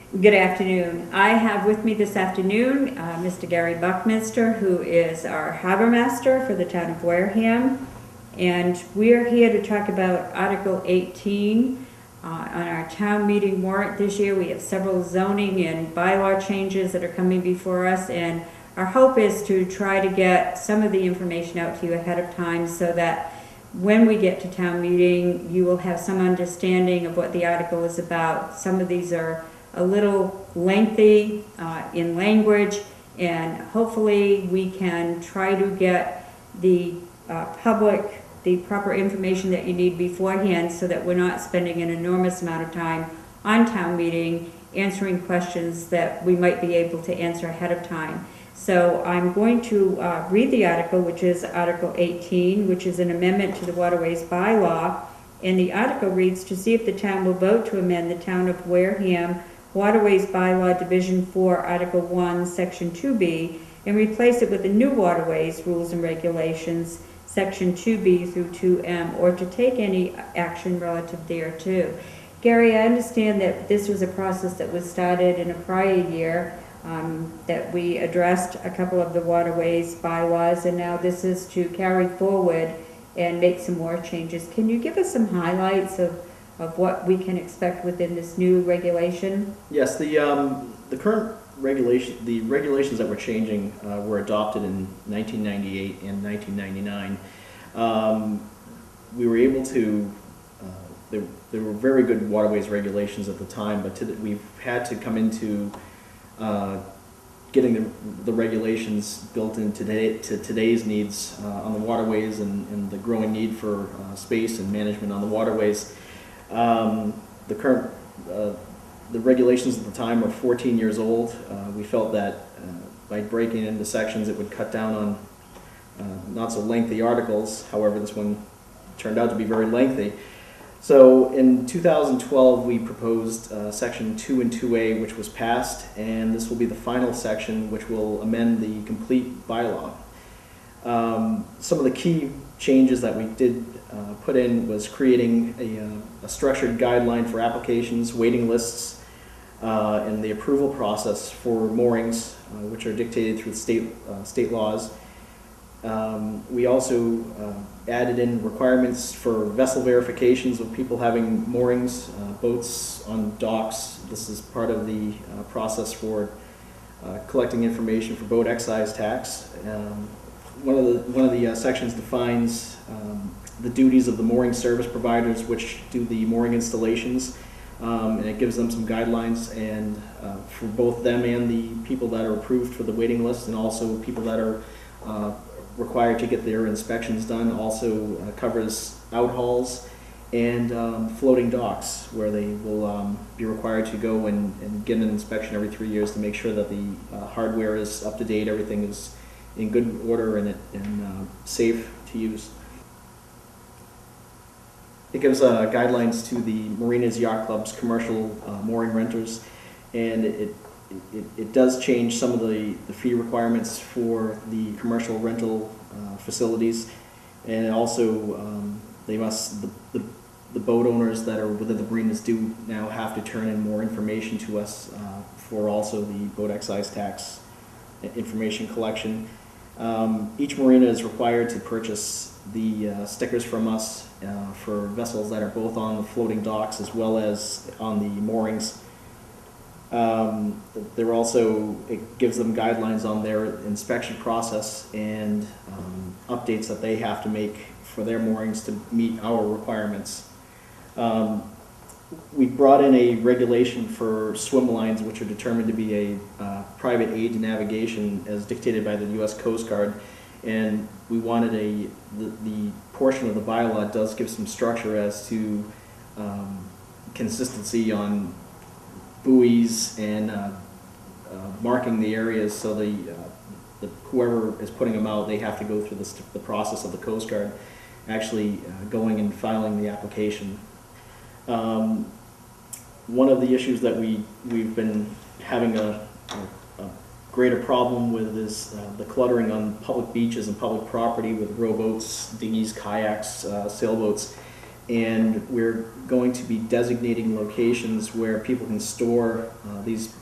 Good afternoon. I have with me this afternoon Mr. Garry Buckminster, who is our Harbormaster for the town of Wareham. And we're here to talk about Article 18 on our town meeting warrant this year. We have several zoning and bylaw changes that are coming before us, and our hope is to try to get some of the information out to you ahead of time so that when we get to town meeting, you will have some understanding of what the article is about. Some of these are a little lengthy in language, and hopefully we can try to get the public the proper information that you need beforehand so that we're not spending an enormous amount of time on town meeting answering questions that we might be able to answer ahead of time. So I'm going to read the article, which is Article 18, which is an amendment to the Waterways Bylaw. And the article reads, to see if the town will vote to amend the Town of Wareham Waterways Bylaw Division 4, Article 1, Section 2B, and replace it with the new Waterways Rules and Regulations, Section 2B through 2M, or to take any action relative thereto. Garry, I understand that this was a process that was started in a prior year, that we addressed a couple of the waterways bylaws, and now this is to carry forward and make some more changes. Can you give us some highlights of what we can expect within this new regulation? Yes, the current the regulations that we're changing were adopted in 1998 and 1999. We were able to, there were very good waterways regulations at the time, but we've had to come into getting the regulations built in to today's needs on the waterways and the growing need for space and management on the waterways. The regulations at the time were 14 years old. We felt that by breaking into sections it would cut down on not so lengthy articles. However, this one turned out to be very lengthy. So in 2012 we proposed Section 2 and 2A, which was passed, and this will be the final section which will amend the complete bylaw. Some of the key changes that we did put in was creating a structured guideline for applications, waiting lists, and the approval process for moorings, which are dictated through state laws. We also added in requirements for vessel verifications of people having moorings, boats on docks. This is part of the process for collecting information for boat excise tax. One of the sections defines the duties of the mooring service providers, which do the mooring installations, and it gives them some guidelines and for both them and the people that are approved for the waiting list, and also people that are required to get their inspections done. Also covers outhauls and floating docks, where they will be required to go and get an inspection every 3 years to make sure that the hardware is up to date, everything is in good order and safe to use. It gives guidelines to the marinas, yacht clubs, commercial mooring renters, and it does change some of the fee requirements for the commercial rental facilities, and it also they must the boat owners that are within the marinas do now have to turn in more information to us for also the boat excise tax information collection. Each marina is required to purchase the stickers from us for vessels that are both on the floating docks as well as on the moorings. There also, it gives them guidelines on their inspection process and updates that they have to make for their moorings to meet our requirements. We brought in a regulation for swim lines, which are determined to be a private aid to navigation as dictated by the U.S. Coast Guard, and we wanted the portion of the bylaw does give some structure as to consistency on buoys and marking the areas, so whoever is putting them out, they have to go through the process of the Coast Guard actually going and filing the application. One of the issues that we've been having a greater problem with is the cluttering on public beaches and public property with rowboats, dinghies, kayaks, sailboats. and we're going to be designating locations where people can store these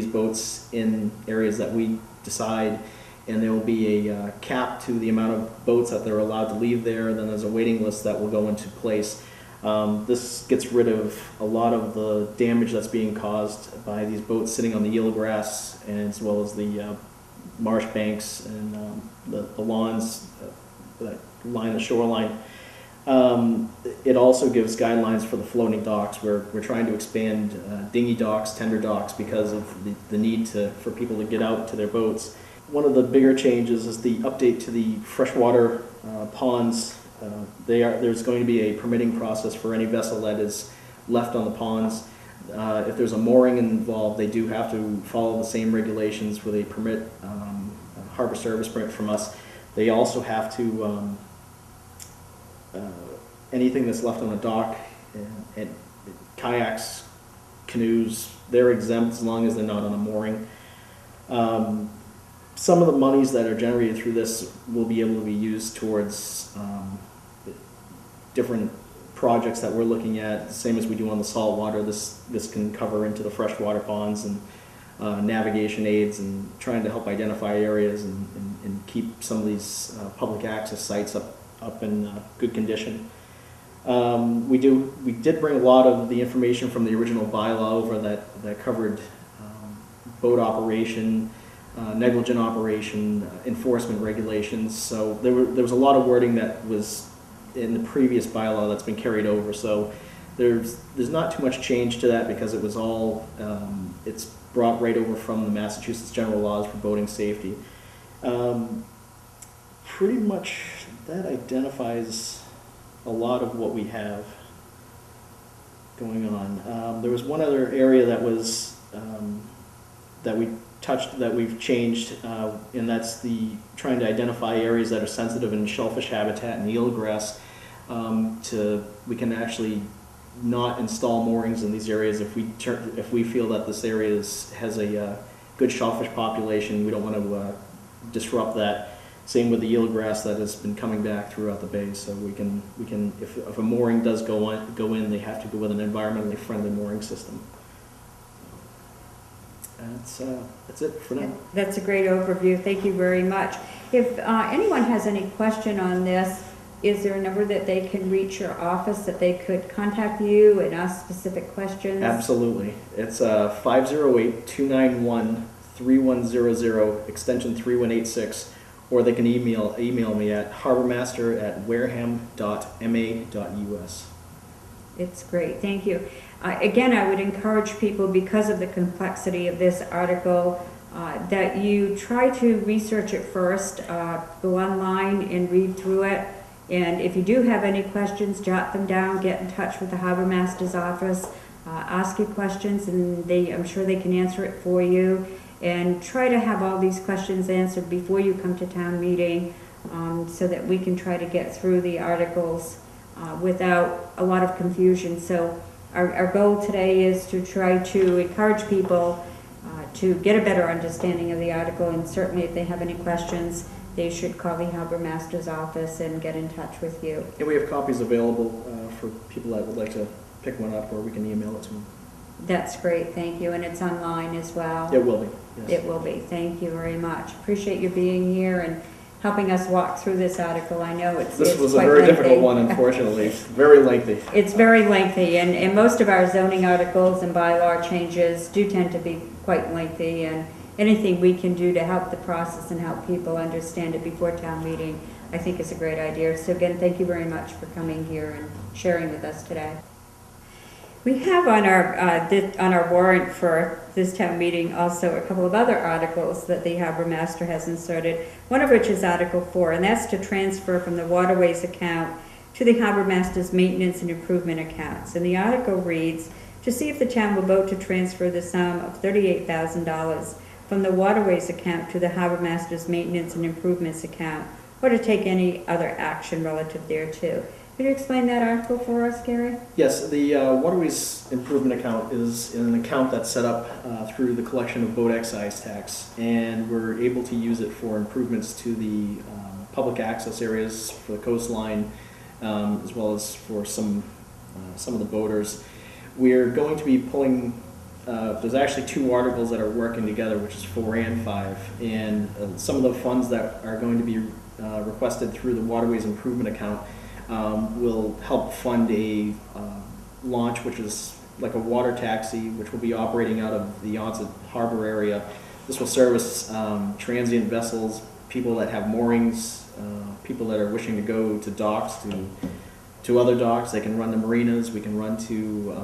boats in areas that we decide, and there will be a cap to the amount of boats that they're allowed to leave there, and then there's a waiting list that will go into place. This gets rid of a lot of the damage that's being caused by these boats sitting on the eelgrass, and as well as the marsh banks and the lawns that line the shoreline. It also gives guidelines for the floating docks. We're trying to expand dinghy docks, tender docks, because of the need for people to get out to their boats. One of the bigger changes is the update to the freshwater ponds. There's going to be a permitting process for any vessel that is left on the ponds. If there's a mooring involved, they do have to follow the same regulations with a permit, harbor service permit from us. They also have to, anything that's left on the dock, and kayaks, canoes, they're exempt as long as they're not on a mooring. Some of the monies that are generated through this will be able to be used towards different projects that we're looking at, same as we do on the saltwater. This can cover into the freshwater ponds and navigation aids, and trying to help identify areas and keep some of these public access sites up in good condition. We did bring a lot of the information from the original bylaw over that covered boat operation, negligent operation, enforcement regulations. So there was a lot of wording that was in the previous bylaw that's been carried over. So there's not too much change to that, because it was all it's brought right over from the Massachusetts general laws for boating safety. Pretty much that identifies a lot of what we have going on. There was one other area that was that we touched, that we've changed, and that's the trying to identify areas that are sensitive in shellfish habitat and eelgrass. We can actually not install moorings in these areas if we feel that this area has a good shellfish population. We don't want to disrupt that. Same with the eelgrass that has been coming back throughout the bay. So we can if a mooring does go in, they have to go with an environmentally friendly mooring system. That's it for now. That's a great overview. Thank you very much. If anyone has any question on this, is there a number that they can reach your office that they could contact you and ask specific questions? Absolutely. It's 508-291-3100, extension 3186, or they can email me at harbormaster@wareham.ma.us. It's great. Thank you. Again, I would encourage people, because of the complexity of this article, that you try to research it first, go online and read through it. And if you do have any questions, jot them down, get in touch with the Harbormaster's office, ask your questions, and I'm sure they can answer it for you. And try to have all these questions answered before you come to town meeting, so that we can try to get through the articles without a lot of confusion. So our goal today is to try to encourage people to get a better understanding of the article, and certainly if they have any questions, they should call the Harbormaster's office and get in touch with you. And we have copies available for people that would like to pick one up, or we can email it to them. That's great, thank you. And it's online as well? It will be, yes. It will be. Thank you very much. Appreciate you being here and helping us walk through this article. I know it's This was quite a very lengthy. difficult one, unfortunately. Very lengthy. It's very lengthy, and most of our zoning articles and bylaw changes do tend to be quite lengthy, and anything we can do to help the process and help people understand it before town meeting, I think is a great idea. So again, thank you very much for coming here and sharing with us today. We have on our warrant for this town meeting also a couple of other articles that the Harbormaster has inserted, one of which is Article 4, and that's to transfer from the Waterways account to the Harbormaster's maintenance and improvement accounts. And the article reads, to see if the town will vote to transfer the sum of $38,000 from the Waterways account to the Harbormaster's maintenance and improvements account, or to take any other action relative thereto. Could you explain that article for us, Garry? Yes, the Waterways Improvement Account is an account that's set up through the collection of boat excise tax, and we're able to use it for improvements to the public access areas for the coastline, as well as for some some of the boaters. We're going to be pulling, there's actually 2 articles that are working together, which is 4 and 5. And some of the funds that are going to be requested through the Waterways Improvement Account will help fund a launch, which is like a water taxi, which will be operating out of the Onset Harbor area. This will service transient vessels, people that have moorings, people that are wishing to go to docks, to other docks. They can run to marinas. We can run to,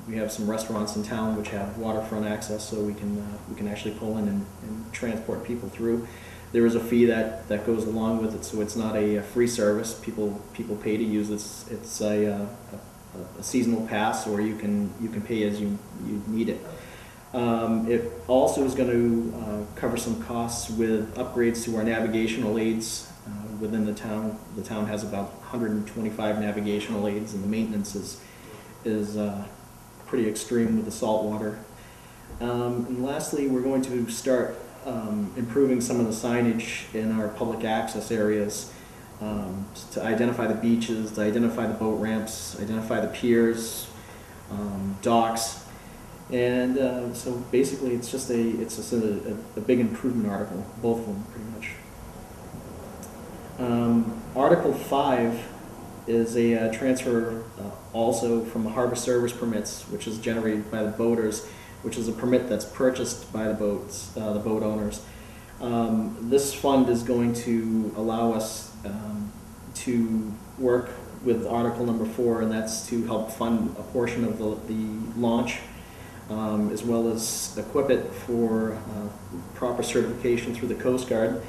we have some restaurants in town which have waterfront access, so we can actually pull in and transport people through. There is a fee that goes along with it, so it's not a free service. People pay to use this. It's a seasonal pass, or you can pay as you need it. It also is going to cover some costs with upgrades to our navigational aids within the town. The town has about 125 navigational aids, and the maintenance is pretty extreme with the salt water. And lastly, we're going to start improving some of the signage in our public access areas to identify the beaches, to identify the boat ramps, identify the piers, docks. And so basically it's just a big improvement article, both of them pretty much. Article 5 is a transfer also from the harbor service permits, which is generated by the boaters, which is a permit that's purchased by the boat owners. This fund is going to allow us to work with article number 4, and that's to help fund a portion of the launch, as well as equip it for proper certification through the Coast Guard.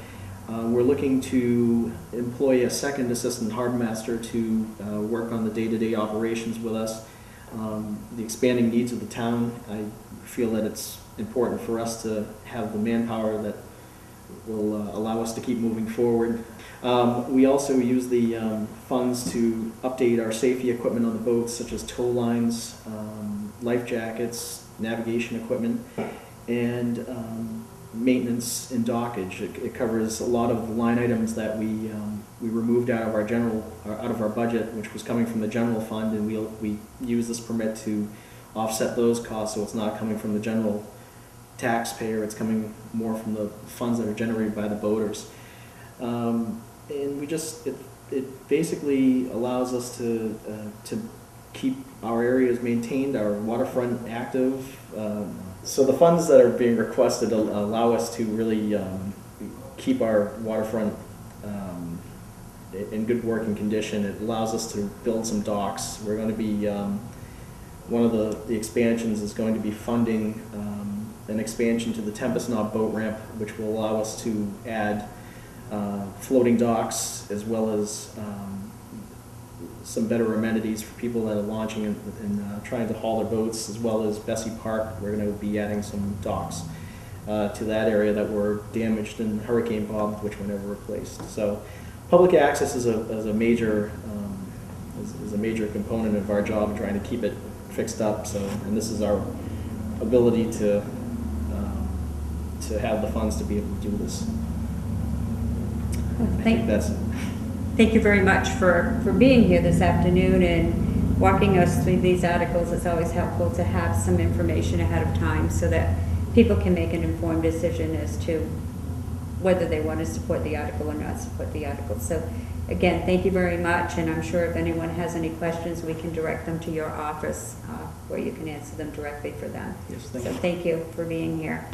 We're looking to employ a second assistant harbormaster to work on the day-to-day operations with us. The expanding needs of the town, I feel that it's important for us to have the manpower that will allow us to keep moving forward. We also use the funds to update our safety equipment on the boats, such as tow lines, life jackets, navigation equipment, and maintenance and dockage. It covers a lot of line items that we removed out of our budget, which was coming from the general fund, and we use this permit to offset those costs, so it's not coming from the general taxpayer. It's coming more from the funds that are generated by the boaters. And it basically allows us to keep our areas maintained, our waterfront active. So the funds that are being requested allow us to really keep our waterfront in good working condition. It allows us to build some docks. We're going to be, one of the expansions is going to be funding an expansion to the Tempest Knob boat ramp, which will allow us to add floating docks, as well as some better amenities for people that are launching and trying to haul their boats, as well as Bessie Park. We're going to be adding some docks to that area that were damaged in Hurricane Bob, which were never replaced. So public access is a major component of our job, trying to keep it fixed up. So, and this is our ability to have the funds to be able to do this. Thank you very much for being here this afternoon and walking us through these articles. It's always helpful to have some information ahead of time so that people can make an informed decision as to whether they want to support the article or not support the article. So again, thank you very much, and I'm sure if anyone has any questions, we can direct them to your office where you can answer them directly for them. Yes, thank you for being here.